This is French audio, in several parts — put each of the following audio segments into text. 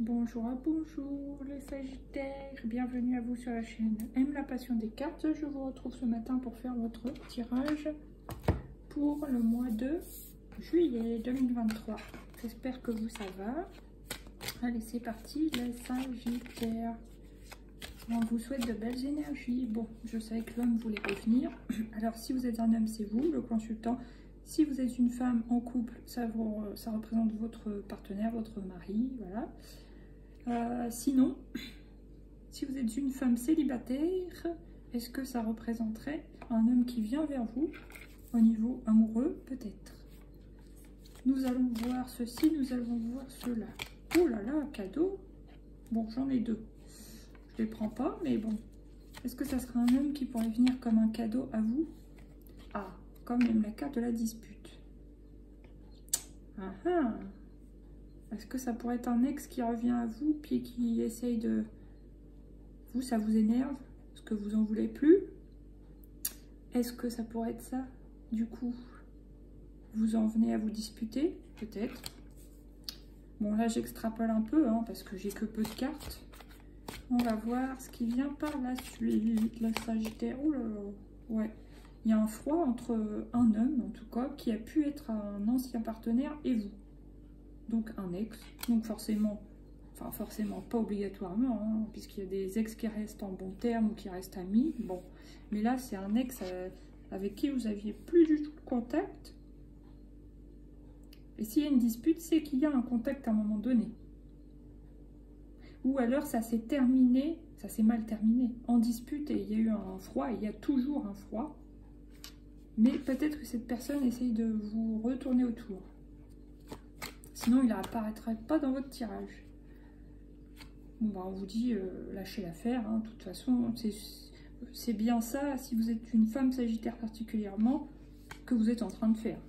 Bonjour les Sagittaires, bienvenue à vous sur la chaîne Aime la passion des cartes. Je vous retrouve ce matin pour faire votre tirage pour le mois de juillet 2023. J'espère que vous ça va. Allez, c'est parti les Sagittaires. On vous souhaite de belles énergies. Bon, je savais que l'homme voulait revenir. Alors si vous êtes un homme, c'est vous le consultant. Si vous êtes une femme en couple, ça représente votre partenaire, votre mari, voilà. Sinon, si vous êtes une femme célibataire, est-ce que ça représenterait un homme qui vient vers vous au niveau amoureux? Peut-être. Nous allons voir ceci, nous allons voir cela. Oh là là, cadeau. Bon, j'en ai deux. Je ne les prends pas, mais bon. Est-ce que ça sera un homme qui pourrait venir comme un cadeau à vous? Ah, comme même la carte de la dispute. Ah ah. Est-ce que ça pourrait être un ex qui revient à vous, puis qui essaye de... Vous, ça vous énerve? Est-ce que vous en voulez plus? Est-ce que ça pourrait être ça? Du coup, vous en venez à vous disputer? Peut-être. Bon, là, j'extrapole un peu, hein, parce que j'ai que peu de cartes. On va voir ce qui vient par la suite. La Sagittaire. Oh là là. Ouais. Il y a un froid entre un homme, en tout cas, qui a pu être un ancien partenaire et vous. Donc un ex, donc forcément, enfin forcément, pas obligatoirement, hein, puisqu'il y a des ex qui restent en bon terme ou qui restent amis, bon. Mais là, c'est un ex avec qui vous aviez plus du tout de contact. Et s'il y a une dispute, c'est qu'il y a un contact à un moment donné. Ou alors ça s'est terminé, ça s'est mal terminé, en dispute, et il y a eu un froid, et il y a toujours un froid. Mais peut-être que cette personne essaye de vous retourner autour. Sinon, il n'apparaîtrait pas dans votre tirage. Bon, bah, on vous dit, lâchez l'affaire. Hein. De toute façon, c'est bien ça, si vous êtes une femme sagittaire particulièrement, que vous êtes en train de faire.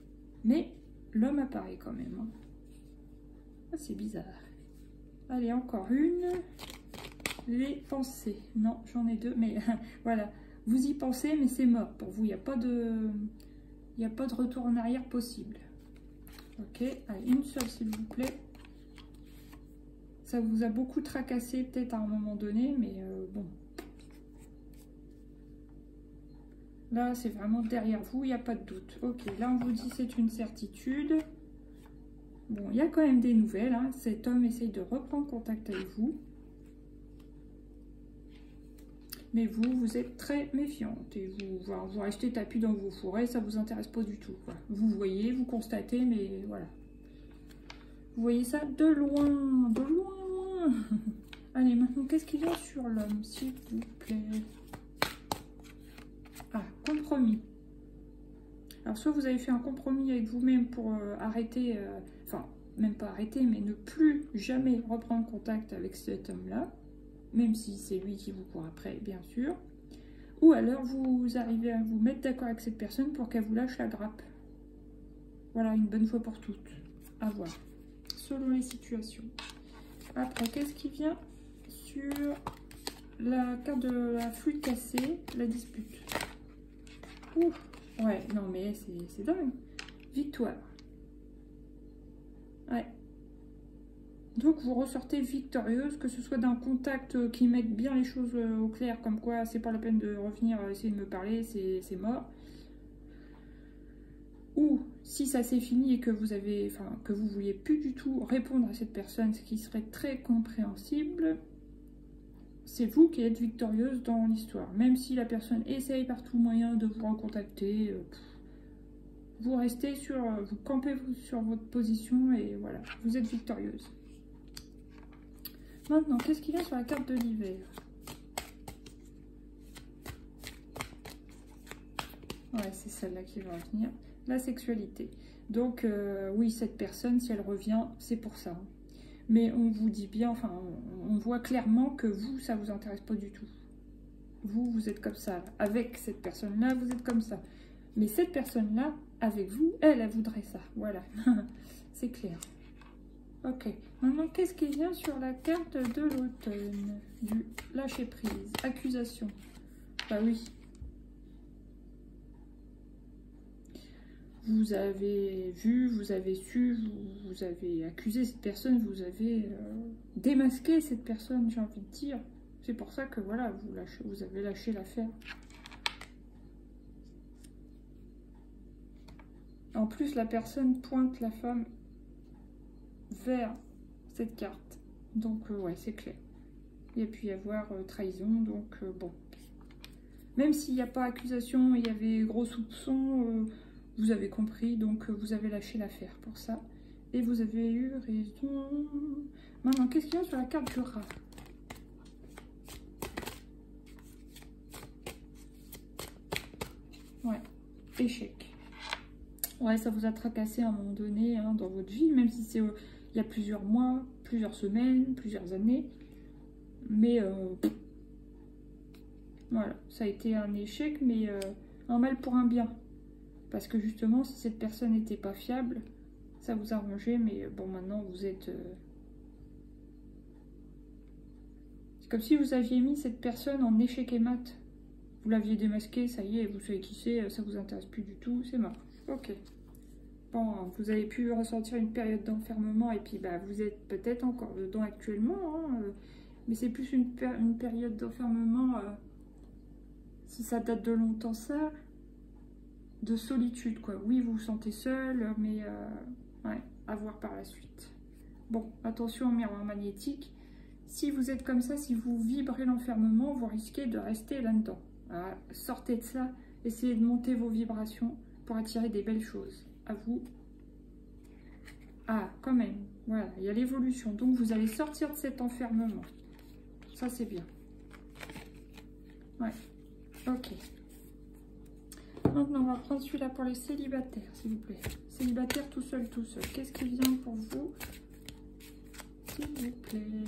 Mais l'homme apparaît quand même. Hein. Ah, c'est bizarre. Allez, encore une. Les pensées. Non, j'en ai deux, mais voilà. Vous y pensez, mais c'est mort pour vous. Il n'y a pas de retour en arrière possible. Ok, allez, une seule s'il vous plaît. Ça vous a beaucoup tracassé peut-être à un moment donné, mais bon. Là, c'est vraiment derrière vous, il n'y a pas de doute. Ok, là on vous dit c'est une certitude. Bon, il y a quand même des nouvelles. Hein. Cet homme essaye de reprendre contact avec vous. Mais vous êtes très méfiante. Et vous restez tapis dans vos forêts, ça ne vous intéresse pas du tout. Quoi. Vous voyez, vous constatez, mais voilà. Vous voyez ça de loin, de loin. Allez, maintenant, qu'est-ce qu'il y a sur l'homme, s'il vous plaît? Ah, compromis. Alors, soit vous avez fait un compromis avec vous-même pour arrêter, enfin, même pas arrêter, mais ne plus jamais reprendre contact avec cet homme-là, même si c'est lui qui vous court après, bien sûr. Ou alors, vous arrivez à vous mettre d'accord avec cette personne pour qu'elle vous lâche la grappe. Voilà, une bonne fois pour toutes. À voir. Selon les situations. Après, qu'est-ce qui vient sur la carte de la flûte cassée, la dispute? Ouf, ouais, non mais c'est dingue. Victoire. Ouais. Donc vous ressortez victorieuse, que ce soit d'un contact qui mette bien les choses au clair, comme quoi c'est pas la peine de revenir essayer de me parler, c'est mort. Ou si ça s'est fini et que vous avez, enfin que vous vouliez plus du tout répondre à cette personne, ce qui serait très compréhensible, c'est vous qui êtes victorieuse dans l'histoire. Même si la personne essaye par tout moyen de vous recontacter, vous restez sur, vous campez sur votre position et voilà, vous êtes victorieuse. Maintenant, qu'est-ce qu'il y a sur la carte de l'hiver? Ouais, c'est celle-là qui va revenir. La sexualité. Donc, oui, cette personne, si elle revient, c'est pour ça. Mais on vous dit bien, enfin, on voit clairement que vous, ça vous intéresse pas du tout. Vous êtes comme ça. Avec cette personne-là, vous êtes comme ça. Mais cette personne-là, avec vous, elle voudrait ça. Voilà. C'est clair. Ok. Maintenant, qu'est-ce qui vient sur la carte de l'automne? Du lâcher-prise. Accusation. Bah oui. vous avez vu, vous avez su, vous avez accusé cette personne, vous avez démasqué cette personne, j'ai envie de dire. C'est pour ça que voilà, vous avez lâché l'affaire. En plus, la personne pointe la femme vers cette carte. Donc, ouais, c'est clair. Il y a pu y avoir trahison, donc bon. Même s'il n'y a pas accusation, il y avait gros soupçons, vous avez compris, donc vous avez lâché l'affaire pour ça. Et vous avez eu raison. Maintenant, qu'est-ce qu'il y a sur la carte du rat? Ouais, échec. Ouais, ça vous a tracassé à un moment donné hein, dans votre vie, même si c'est il y a plusieurs mois, plusieurs semaines, plusieurs années. Mais voilà, ça a été un échec, mais un mal pour un bien. Parce que justement, si cette personne n'était pas fiable, ça vous arrangeait, mais bon, maintenant vous êtes... C'est comme si vous aviez mis cette personne en échec et mat. Vous l'aviez démasqué, ça y est, vous savez qui c'est, ça vous intéresse plus du tout, c'est mort. Ok. Bon, vous avez pu ressentir une période d'enfermement et puis bah, vous êtes peut-être encore dedans actuellement, hein, mais c'est plus une période d'enfermement, si ça date de longtemps ça, de solitude quoi. Oui, vous vous sentez seul, mais ouais, à voir par la suite. Bon, attention au miroir magnétique. Si vous êtes comme ça, si vous vibrez l'enfermement, vous risquez de rester là-dedans. Sortez de ça, essayez de monter vos vibrations pour attirer des belles choses. À vous. Ah, quand même, voilà, il y a l'évolution. Donc, vous allez sortir de cet enfermement. Ça, c'est bien. Ouais, ok. Maintenant, on va prendre celui-là pour les célibataires, s'il vous plaît. Célibataire tout seul, tout seul. Qu'est-ce qui vient pour vous, s'il vous plaît?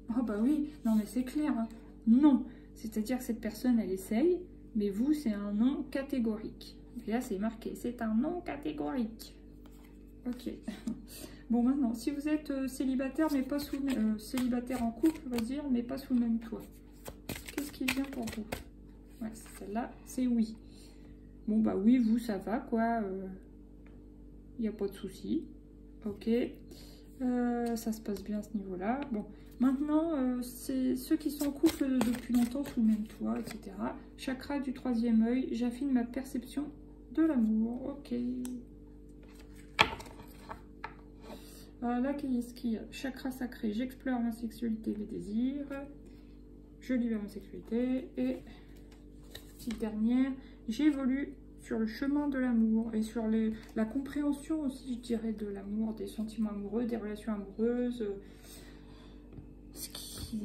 Oh, bah oui, non, mais c'est clair. Hein. Non, c'est-à-dire que cette personne, elle essaye, mais vous, c'est un non catégorique. Et là, c'est marqué, c'est un non catégorique. Ok. Bon, maintenant, si vous êtes célibataire, mais pas sous célibataire en couple, on va dire, mais pas sous le même toit. Qu'est-ce qui vient pour vous? Ouais, celle-là, c'est oui. Bon, bah oui, vous, ça va, quoi. Il n'y a pas de souci. Ok. Ça se passe bien à ce niveau-là. Bon, maintenant, c'est ceux qui sont en couple depuis longtemps sous le même toit, etc. Chakra du troisième œil, j'affine ma perception de l'amour. Ok. Là, qu'est-ce qu'il y a? Chakra sacré, j'explore ma sexualité et mes désirs. Je libère ma sexualité. Et, petite dernière, j'évolue sur le chemin de l'amour et sur la compréhension aussi, je dirais, de l'amour, des sentiments amoureux, des relations amoureuses,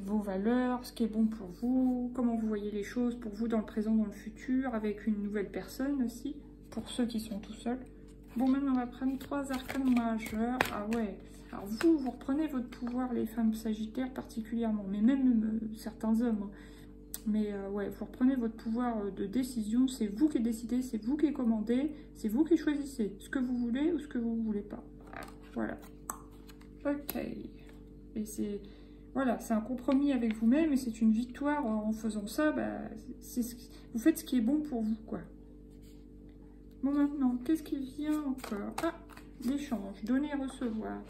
vos valeurs, ce qui est bon pour vous, comment vous voyez les choses pour vous dans le présent, dans le futur, avec une nouvelle personne aussi, pour ceux qui sont tout seuls. Bon, maintenant, on va prendre 3 arcanes majeurs. Ah ouais. Alors, vous reprenez votre pouvoir, les femmes sagittaires particulièrement, mais même certains hommes. Hein. Mais ouais, vous reprenez votre pouvoir de décision. C'est vous qui décidez, c'est vous qui commandez, c'est vous qui choisissez ce que vous voulez ou ce que vous ne voulez pas. Voilà. Ok. Et c'est... Voilà, c'est un compromis avec vous-même et c'est une victoire en faisant ça. Bah, vous faites ce qui est bon pour vous, quoi. Bon, maintenant, qu'est-ce qui vient encore? Ah, l'échange, donner et recevoir.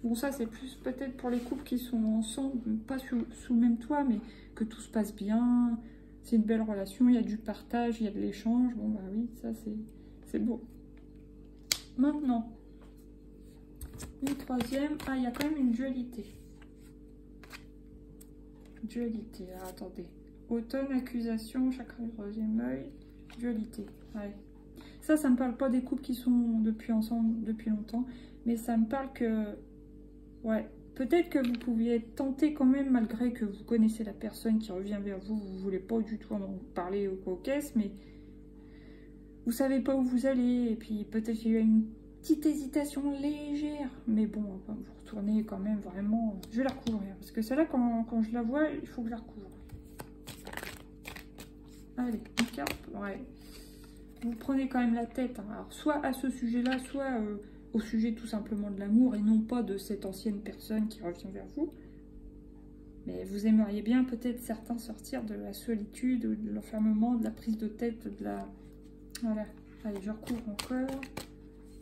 Bon, ça, c'est plus peut-être pour les couples qui sont ensemble, pas sous le même toit, mais que tout se passe bien. C'est une belle relation, il y a du partage, il y a de l'échange. Bon, bah oui, ça, c'est beau. Maintenant, une troisième. Ah, il y a quand même une dualité. Dualité, ah, attendez. Automne, accusation, chakra du troisième œil, dualité. Ouais. Ça me parle pas des couples qui sont depuis ensemble depuis longtemps, mais ça me parle que, ouais, peut-être que vous pouviez être tenté quand même, malgré que vous connaissez la personne qui revient vers vous, vous voulez pas du tout en parler au coquesse, mais vous savez pas où vous allez, et puis peut-être qu'il y a une petite hésitation légère, mais bon, vous retournez quand même vraiment, je vais la recouvrir, parce que celle-là, quand je la vois, il faut que je la recouvre. Allez, une carte, ouais. Vous prenez quand même la tête, hein. Alors soit à ce sujet-là, soit au sujet tout simplement de l'amour et non pas de cette ancienne personne qui revient vers vous. Mais vous aimeriez bien peut-être certains sortir de la solitude, de l'enfermement, de la prise de tête, de la... Voilà. Allez, je recouvre encore.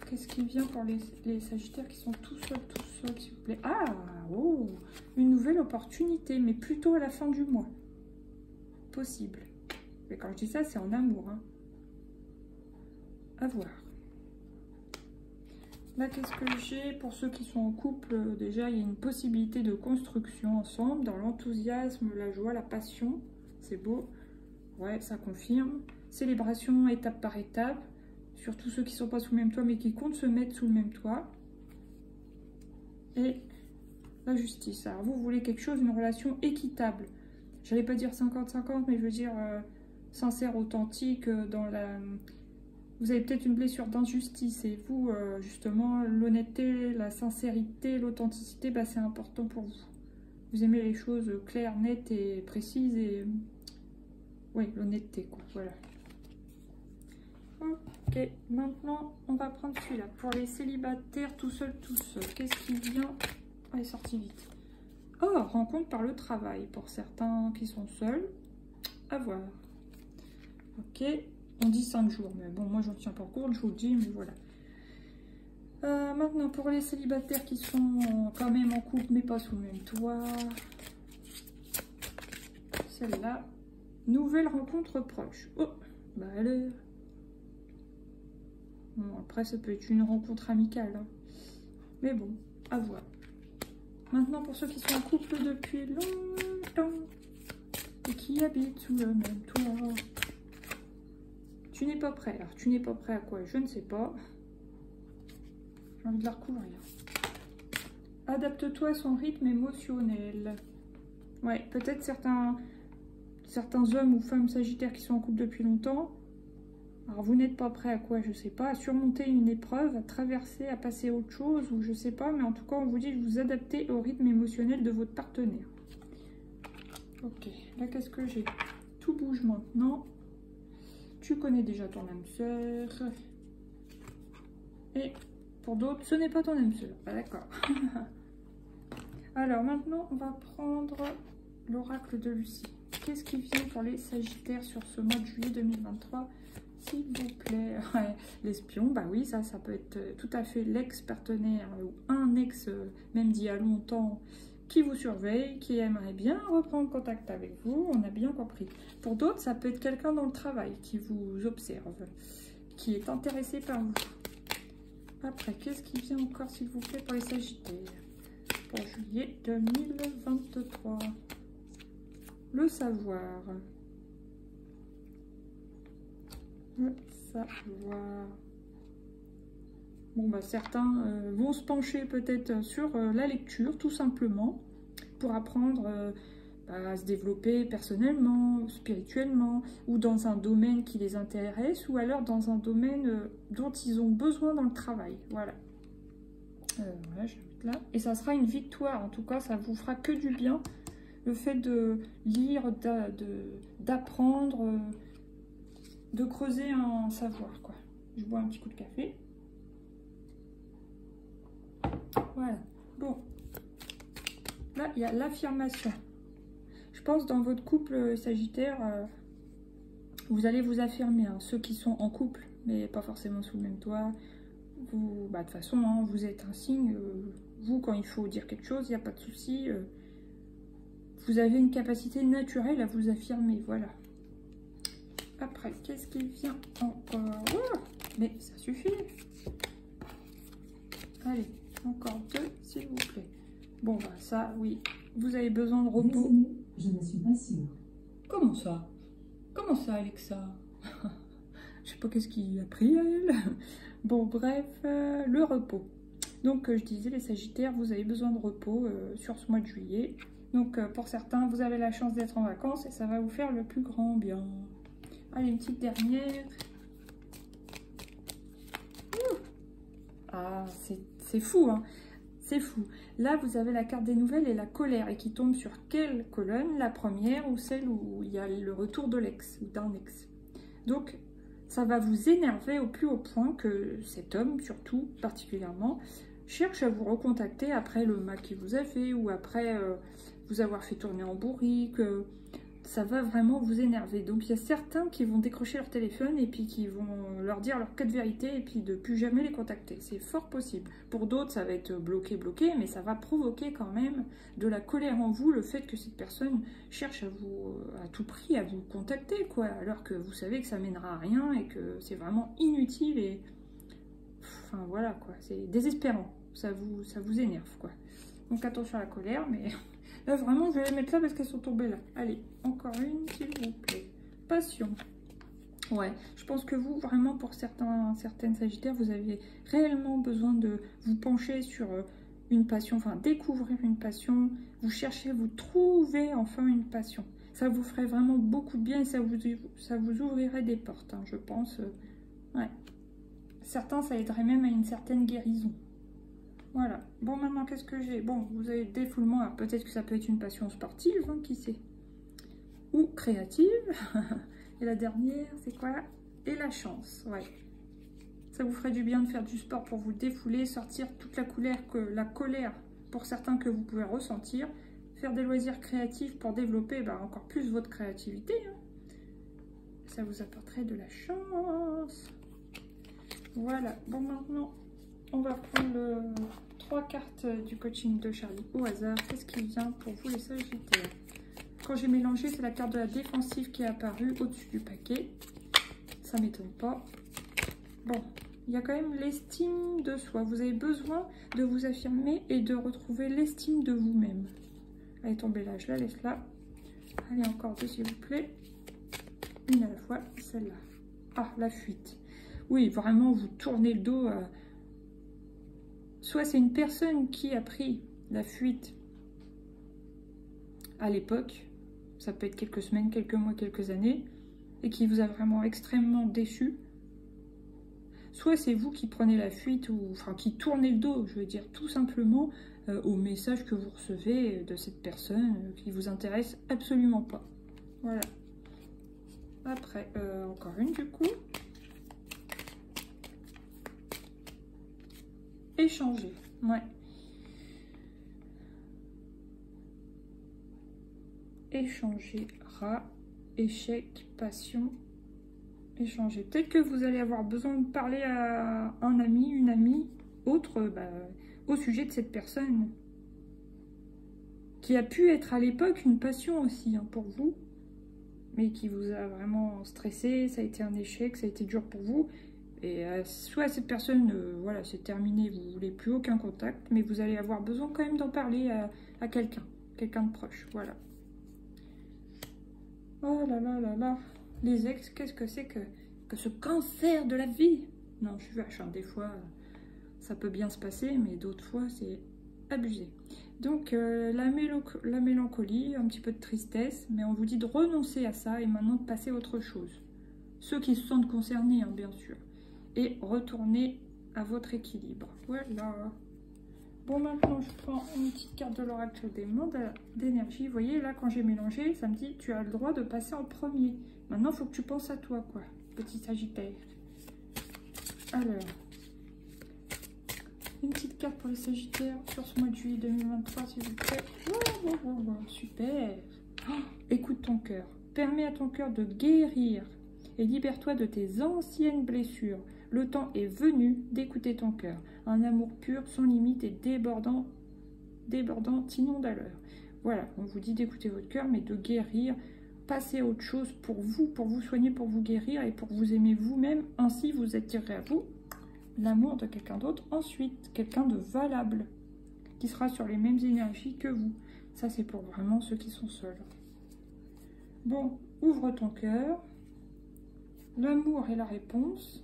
Qu'est-ce qui vient pour les Sagittaires qui sont tout seuls, s'il vous plaît? Ah, oh, une nouvelle opportunité, mais plutôt à la fin du mois. Possible. Mais quand je dis ça, c'est en amour. Hein. À voir. Là, qu'est-ce que j'ai pour ceux qui sont en couple? Déjà, il y a une possibilité de construction ensemble, dans l'enthousiasme, la joie, la passion. C'est beau. Ouais, ça confirme. Célébration étape par étape. Surtout ceux qui ne sont pas sous le même toit, mais qui comptent se mettre sous le même toit. Et la justice. Alors, vous voulez quelque chose, une relation équitable. Je n'allais pas dire 50-50, mais je veux dire sincère, authentique. Vous avez peut-être une blessure d'injustice. Et vous, justement, l'honnêteté, la sincérité, l'authenticité, bah, c'est important pour vous. Vous aimez les choses claires, nettes et précises. Et oui, l'honnêteté, quoi. Voilà. Ok, maintenant on va prendre celui-là. Pour les célibataires tout seul. Qu'est-ce qui vient? Elle est sortie vite. Oh, rencontre par le travail. Pour certains qui sont seuls. À voir. Ok, on dit 5 jours. Mais bon, moi j'en tiens pas compte, je vous le dis, mais voilà. Maintenant, pour les célibataires qui sont quand même en couple, mais pas sous le même toit. Celle-là. Nouvelle rencontre proche. Oh, bah alors. Bon, après, ça peut être une rencontre amicale. Hein. Mais bon, à voir. Maintenant, pour ceux qui sont en couple depuis longtemps et qui habitent sous le même toit. Tu n'es pas prêt. Alors, tu n'es pas prêt à quoi? Je ne sais pas. J'ai envie de la recouvrir. Adapte-toi à son rythme émotionnel. Ouais, peut-être certains hommes ou femmes sagittaires qui sont en couple depuis longtemps. Alors, vous n'êtes pas prêt à quoi? Je sais pas. À surmonter une épreuve, à traverser, à passer à autre chose, ou je sais pas. Mais en tout cas, on vous dit de vous adapter au rythme émotionnel de votre partenaire. Ok. Là, qu'est-ce que j'ai? Tout bouge maintenant. Tu connais déjà ton âme sœur. Et pour d'autres, ce n'est pas ton âme sœur. Ah, d'accord. Alors, maintenant, on va prendre l'oracle de Lucie. Qu'est-ce qui vient pour les Sagittaires sur ce mois de juillet 2023? S'il vous plaît. Ouais, l'espion, bah oui, ça peut être tout à fait l'ex-partenaire ou un ex, même d'il y a longtemps, qui vous surveille, qui aimerait bien reprendre contact avec vous. On a bien compris. Pour d'autres, ça peut être quelqu'un dans le travail qui vous observe, qui est intéressé par vous. Après, qu'est-ce qui vient encore, s'il vous plaît, pour les Sagittaires pour juillet 2023? Le savoir. Le savoir. Bon, bah, certains vont se pencher peut-être sur la lecture, tout simplement, pour apprendre à se développer personnellement, spirituellement, ou dans un domaine qui les intéresse, ou alors dans un domaine dont ils ont besoin dans le travail. Voilà. Voilà, je vais mettre là. Et ça sera une victoire, en tout cas, ça vous fera que du bien. Le fait de lire, d'apprendre, de creuser un savoir, quoi. Je bois un petit coup de café. Voilà. Bon. Là, il y a l'affirmation. Je pense dans votre couple Sagittaire, vous allez vous affirmer. Hein. Ceux qui sont en couple, mais pas forcément sous le même toit. Vous, bah, de toute façon, hein, vous êtes un signe. Vous, quand il faut dire quelque chose, il n'y a pas de souci. Vous avez une capacité naturelle à vous affirmer. Voilà. Après, qu'est-ce qui vient encore? Oh, mais ça suffit. Allez, encore 2, s'il vous plaît. Bon, bah ça, oui. Vous avez besoin de repos. Je ne suis pas sûre. Comment ça? Comment ça, Alexa? Je sais pas qu'est-ce qui a pris à elle. Bon, bref, le repos. Donc, je disais, les Sagittaires, vous avez besoin de repos sur ce mois de juillet. Donc, pour certains, vous avez la chance d'être en vacances et ça va vous faire le plus grand bien. Allez, une petite dernière. Ouh. Ah, c'est fou, hein. C'est fou. Là, vous avez la carte des nouvelles et la colère. Et qui tombe sur quelle colonne? La première ou celle où il y a le retour de l'ex ou d'un ex. Donc, ça va vous énerver au plus haut point que cet homme, surtout, particulièrement, cherche à vous recontacter après le mal qu'il vous a fait ou après vous avoir fait tourner en bourrique. ça va vraiment vous énerver. Donc il y a certains qui vont décrocher leur téléphone et puis qui vont leur dire leur cas de vérité et puis de plus jamais les contacter. C'est fort possible. Pour d'autres, ça va être bloqué, mais ça va provoquer quand même de la colère en vous, le fait que cette personne cherche à tout prix à vous contacter, quoi, alors que vous savez que ça mènera à rien et que c'est vraiment inutile et... Enfin voilà, quoi, c'est désespérant. Ça vous énerve, quoi. Donc attention à la colère, mais... Là, vraiment, je vais les mettre là parce qu'elles sont tombées là. Allez, encore une, s'il vous plaît. Passion. Ouais, je pense que vous, vraiment, pour certaines Sagittaires, vous avez réellement besoin de vous pencher sur une passion, enfin, découvrir une passion. Vous cherchez, vous trouvez enfin une passion. Ça vous ferait vraiment beaucoup de bien et ça vous ouvrirait des portes, hein, je pense. Ouais. Certains, ça aiderait même à une certaine guérison. Voilà. Bon, maintenant, qu'est-ce que j'ai? Bon, vous avez le défoulement. Alors, peut-être que ça peut être une passion sportive, hein, qui sait? Ou créative. Et la dernière, c'est quoi? Et la chance, ouais. Ça vous ferait du bien de faire du sport pour vous défouler, sortir toute la colère pour certains que vous pouvez ressentir. Faire des loisirs créatifs pour développer encore plus votre créativité. Hein. Ça vous apporterait de la chance. Voilà. Bon, maintenant... On va prendre 3 cartes du coaching de Charlie au hasard. Qu'est-ce qui vient pour vous les Sagittaires? Quand j'ai mélangé, c'est la carte de la défensive qui est apparue au-dessus du paquet. Ça m'étonne pas. Bon, il y a quand même l'estime de soi. Vous avez besoin de vous affirmer et de retrouver l'estime de vous-même. Elle est tombée là, je la laisse là. Allez, encore deux s'il vous plaît. Une à la fois, celle-là. Ah, la fuite. Oui, vraiment, vous tournez le dos à... Soit c'est une personne qui a pris la fuite à l'époque, ça peut être quelques semaines, quelques mois, quelques années, et qui vous a vraiment extrêmement déçu. Soit c'est vous qui prenez la fuite, ou enfin qui tournez le dos, je veux dire, tout simplement au message que vous recevez de cette personne qui vous intéresse absolument pas. Voilà. Après, encore une du coup. Échanger, ouais. Échanger, rat, échec, passion, échanger. Peut-être que vous allez avoir besoin de parler à un ami, une amie, autre, au sujet de cette personne. Qui a pu être à l'époque une passion aussi, hein, pour vous. Mais qui vous a vraiment stressé, ça a été un échec, ça a été dur pour vous. Et soit cette personne, voilà, c'est terminé, vous ne voulez plus aucun contact, mais vous allez avoir besoin quand même d'en parler à quelqu'un de proche, voilà. Oh là là là là, les ex, qu'est-ce que c'est que ce cancer de la vie? Non, je suis vache, hein, des fois, ça peut bien se passer, mais d'autres fois, c'est abusé. Donc, la mélancolie, un petit peu de tristesse, mais on vous dit de renoncer à ça et maintenant de passer à autre chose. Ceux qui se sentent concernés, hein, bien sûr. Et retourner à votre équilibre. Voilà. Bon, maintenant, je prends une petite carte de l'oracle des mondes d'énergie. Vous voyez, là, quand j'ai mélangé, ça me dit, tu as le droit de passer en premier. Maintenant, il faut que tu penses à toi, quoi, petit Sagittaire. Alors, une petite carte pour les Sagittaires sur ce mois de juillet 2023, s'il vous plaît. Oh, super. Oh, écoute ton cœur. Permets à ton cœur de guérir et libère-toi de tes anciennes blessures. Le temps est venu d'écouter ton cœur. Un amour pur, sans limite et débordant t'inonde à l'heure. Voilà, on vous dit d'écouter votre cœur, mais de guérir, passer à autre chose pour vous soigner, pour vous guérir et pour vous aimer vous-même. Ainsi, vous attirerez à vous l'amour de quelqu'un d'autre. Ensuite, quelqu'un de valable, qui sera sur les mêmes énergies que vous. Ça, c'est pour vraiment ceux qui sont seuls. Bon, ouvre ton cœur. L'amour est la réponse.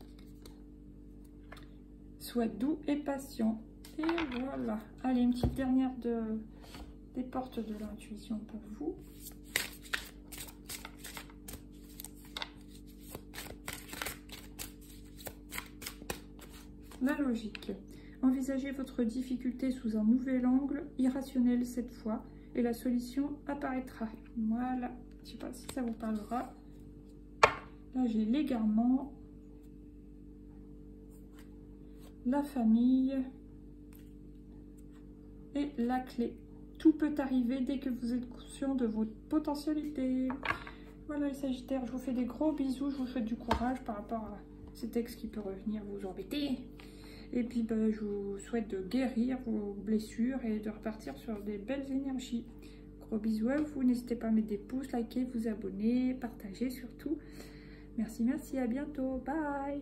Sois doux et patient. Et voilà. Allez, une petite dernière des portes de l'intuition pour vous. La logique. Envisagez votre difficulté sous un nouvel angle, irrationnel cette fois, et la solution apparaîtra. Voilà. Je ne sais pas si ça vous parlera. Là, j'ai l'égarement. La famille et la clé. Tout peut arriver dès que vous êtes conscient de votre potentialité. Voilà les Sagittaires, je vous fais des gros bisous, je vous souhaite du courage par rapport à ces textes qui peuvent revenir vous embêter. Et puis ben, je vous souhaite de guérir vos blessures et de repartir sur des belles énergies. Gros bisous à vous, n'hésitez pas à mettre des pouces, liker, vous abonner, partager surtout. Merci, merci, à bientôt, bye.